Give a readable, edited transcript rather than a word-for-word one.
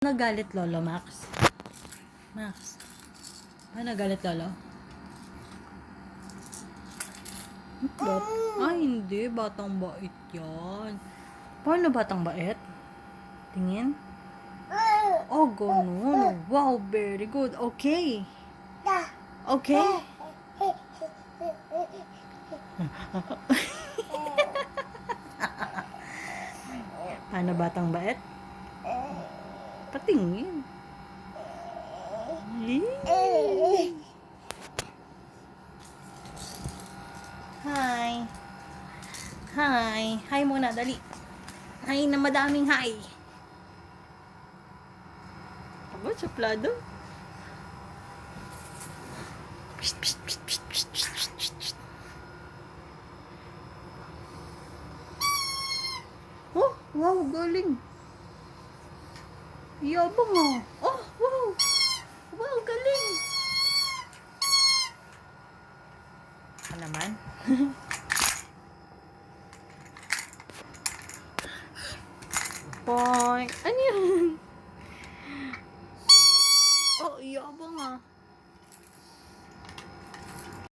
Nagalit lolo, Max? Max? Nagalit lolo? Ba't? Hindi. Batang bait yan. Paano batang bait? Tingin? Oh, ganun. Wow, very good. Okay. Okay? Paano batang bait? Patingin. Hi. Hi. Hi muna, dali. Hi na madaming hi. Aba, suplado. Psst, psst, psst, psst, psst, psst, psst, psst. Oh, wow, galing. Yabang ah. Oh, wow. Wow, galing. Ano naman? Boy. Ano yun? Oh, yabang ah.